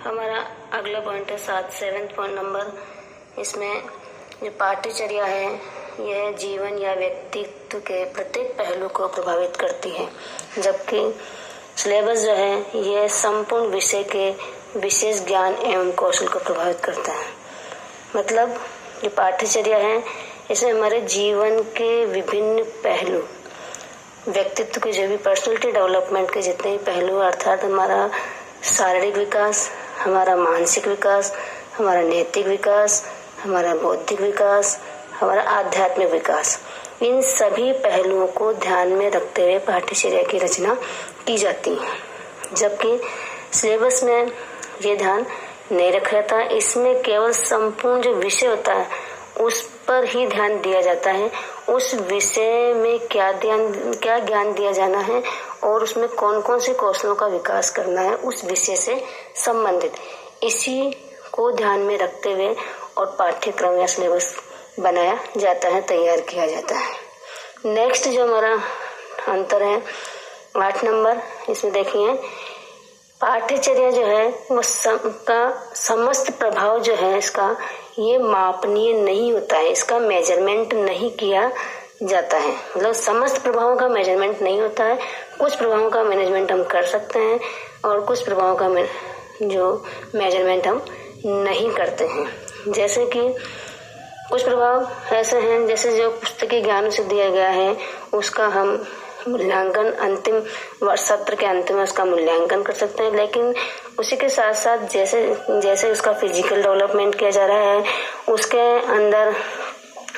हमारा अगला पॉइंट है 7 पॉइंट नंबर। इसमें जो पाठ्यचर्या है यह जीवन या व्यक्तित्व के प्रत्येक पहलू को प्रभावित करती है, जबकि सिलेबस जो है यह संपूर्ण विषय के विशेष ज्ञान एवं कौशल को प्रभावित करता है। मतलब जो पाठ्यचर्या है इसमें हमारे जीवन के विभिन्न पहलू, व्यक्तित्व के जो भी पर्सनैलिटी डेवलपमेंट के जितने भी पहलू, अर्थात हमारा शारीरिक विकास, हमारा मानसिक विकास, हमारा नैतिक विकास, हमारा बौद्धिक विकास, हमारा आध्यात्मिक विकास, इन सभी पहलुओं को ध्यान में रखते हुए पाठ्यचर्या की रचना की जाती है। जबकि सिलेबस में ये ध्यान नहीं रखा जाता। इसमें केवल संपूर्ण जो विषय होता है उस पर ही ध्यान दिया जाता है, उस विषय में क्या ज्ञान दिया जाना है और उसमें कौन कौन से कौशलों का विकास करना है उस विषय से संबंधित, इसी को ध्यान में रखते हुए और पाठ्यक्रम या सिलेबस बनाया जाता है, तैयार किया जाता है। नेक्स्ट जो हमारा अंतर है 8 नंबर, इसमें देखिए पाठ्यचर्या जो है वो समस्त प्रभाव जो है इसका ये मापनीय नहीं होता है, इसका मेजरमेंट नहीं किया जाता है। मतलब समस्त प्रभावों का मेजरमेंट नहीं होता है, कुछ प्रभावों का मैनेजमेंट हम कर सकते हैं और कुछ प्रभावों का जो मेजरमेंट हम नहीं करते हैं। जैसे कि कुछ प्रभाव ऐसे हैं जैसे जो पुस्तकीय ज्ञान से दिया गया है उसका हम मूल्यांकन अंतिम वर्ष सत्र के अंत में उसका मूल्यांकन कर सकते हैं, लेकिन उसी के साथ साथ जैसे उसका फिजिकल डेवलपमेंट किया जा रहा है, उसके अंदर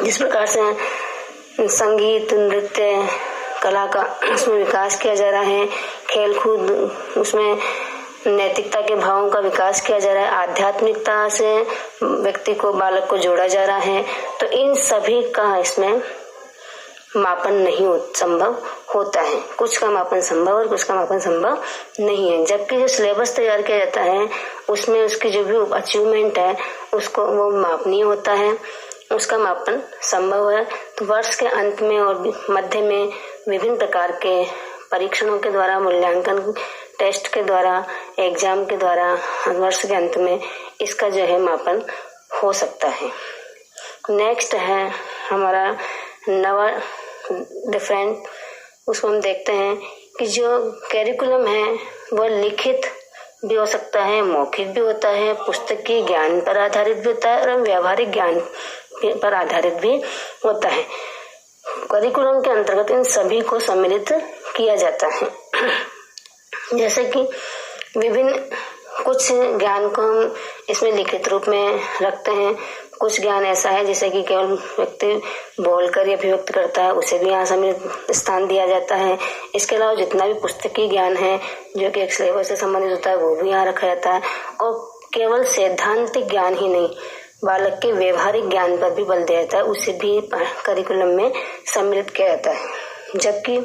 जिस प्रकार से संगीत, नृत्य, कला का उसमें विकास किया जा रहा है, खेल कूद, उसमें नैतिकता के भावों का विकास किया जा रहा है, आध्यात्मिकता से व्यक्ति को, बालक को जोड़ा जा रहा है, तो इन सभी का इसमें मापन नहीं संभव होता है। कुछ का मापन संभव और कुछ का मापन संभव नहीं है। जबकि जो सिलेबस तैयार किया जाता है उसमें उसकी जो भी अचीवमेंट है उसको वो मापनीय होता है, उसका मापन संभव है। तो वर्ष के अंत में और मध्य में विभिन्न प्रकार के परीक्षणों के द्वारा, मूल्यांकन टेस्ट के द्वारा, एग्जाम के द्वारा वर्ष के अंत में इसका जो है मापन हो सकता है। नेक्स्ट है हमारा नवा डिफरेंट, उसको हम देखते हैं कि जो कैरिकुलम है वह लिखित भी हो सकता है, मौखिक भी होता है, पुस्तकीय ज्ञान पर आधारित भी होता है और व्यावहारिक ज्ञान पर आधारित भी होता है। करिकुलम के अंतर्गत इन सभी को सम्मिलित किया जाता है। जैसे कि विभिन्न कुछ ज्ञान को हम इसमें लिखित रूप में रखते हैं, कुछ ज्ञान ऐसा है जैसे कि केवल व्यक्ति बोलकर ही अभिव्यक्त करता है, उसे भी यहाँ सम्मिलित स्थान दिया जाता है। इसके अलावा जितना भी पुस्तकीय ज्ञान है जो कि एक सिलेबस से संबंधित होता है वो भी यहाँ रखा जाता है। और केवल सैद्धांतिक ज्ञान ही नहीं, बालक के व्यवहारिक ज्ञान पर भी बल दिया जाता है, उसे भी करिकुलम में सम्मिलित किया जाता है। जबकि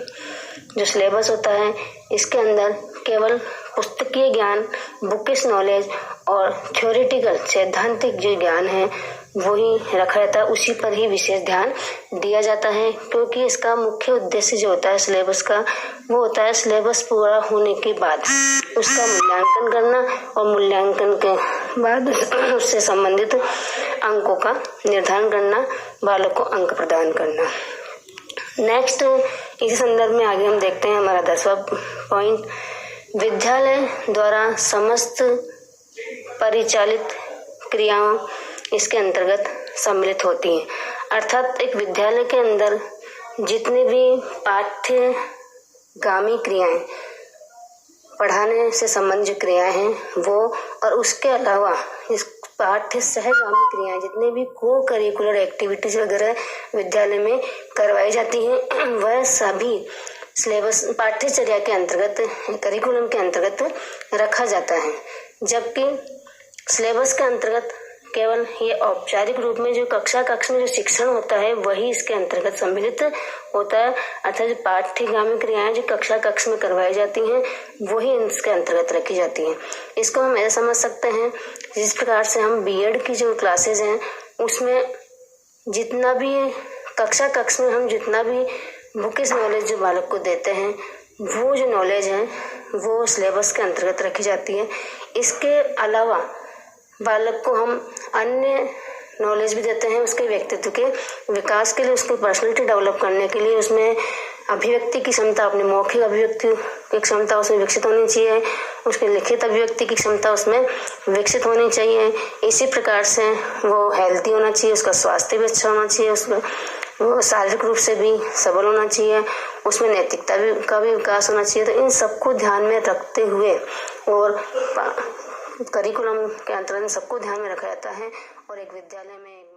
जो सिलेबस होता है इसके अंदर केवल पुस्तकीय ज्ञान, बुकिश नॉलेज और थ्योरेटिकल सैद्धांतिक जो ज्ञान है वही रखा जाता है, उसी पर ही विशेष ध्यान दिया जाता है। क्योंकि इसका मुख्य उद्देश्य जो होता है सिलेबस का वो होता है सिलेबस पूरा होने के बाद उसका मूल्यांकन करना और मूल्यांकन के बाद उससे संबंधित अंकों का निर्धारण करना, बालक को अंक प्रदान करना। नेक्स्ट इसी संदर्भ में आगे हम देखते हैं हमारा 10वां पॉइंट, विद्यालय द्वारा समस्त परिचालित क्रियाओं इसके अंतर्गत सम्मिलित होती हैं। अर्थात एक विद्यालय के अंदर जितनी भी पाठ्यगामी क्रियाएं, पढ़ाने से संबंधित क्रियाएं हैं वो, और उसके अलावा इस पाठ्य सहगामी क्रियाएं, जितने भी को करिकुलर एक्टिविटीज वगैरह विद्यालय में करवाई जाती हैं वह सभी सिलेबस पाठ्यचर्या के अंतर्गत, करिकुलम के अंतर्गत रखा जाता है। जबकि सिलेबस के अंतर्गत केवल ये औपचारिक रूप में जो कक्ष में जो शिक्षण होता है वही इसके अंतर्गत सम्मिलित होता है। अर्थात जो पाठ्यगामी क्रियाएं जो कक्ष में करवाई जाती हैं वही इसके अंतर्गत रखी जाती हैं। इसको हम ऐसा समझ सकते हैं जिस प्रकार से हम बीएड की जो क्लासेज हैं उसमें जितना भी कक्ष में हम जितना भी बुकिश नॉलेज जो बालक को देते हैं वो जो नॉलेज है वो सिलेबस के अंतर्गत रखी जाती है। इसके अलावा बालक को हम अन्य नॉलेज भी देते हैं उसके व्यक्तित्व के विकास के लिए, उसकी पर्सनैलिटी डेवलप करने के लिए। उसमें अभिव्यक्ति की क्षमता, अपनी मौखिक अभिव्यक्ति की क्षमता उसमें विकसित होनी चाहिए, उसकी लिखित अभिव्यक्ति की क्षमता उसमें विकसित होनी चाहिए। इसी प्रकार से वो हेल्दी होना चाहिए, उसका स्वास्थ्य भी अच्छा होना चाहिए, उसका वो शारीरिक रूप से भी सबल होना चाहिए, उसमें नैतिकता का भी विकास होना चाहिए। तो इन सबको ध्यान में रखते हुए और करिकुलम के अंतर्गत सबको ध्यान में रखा जाता है। और एक विद्यालय में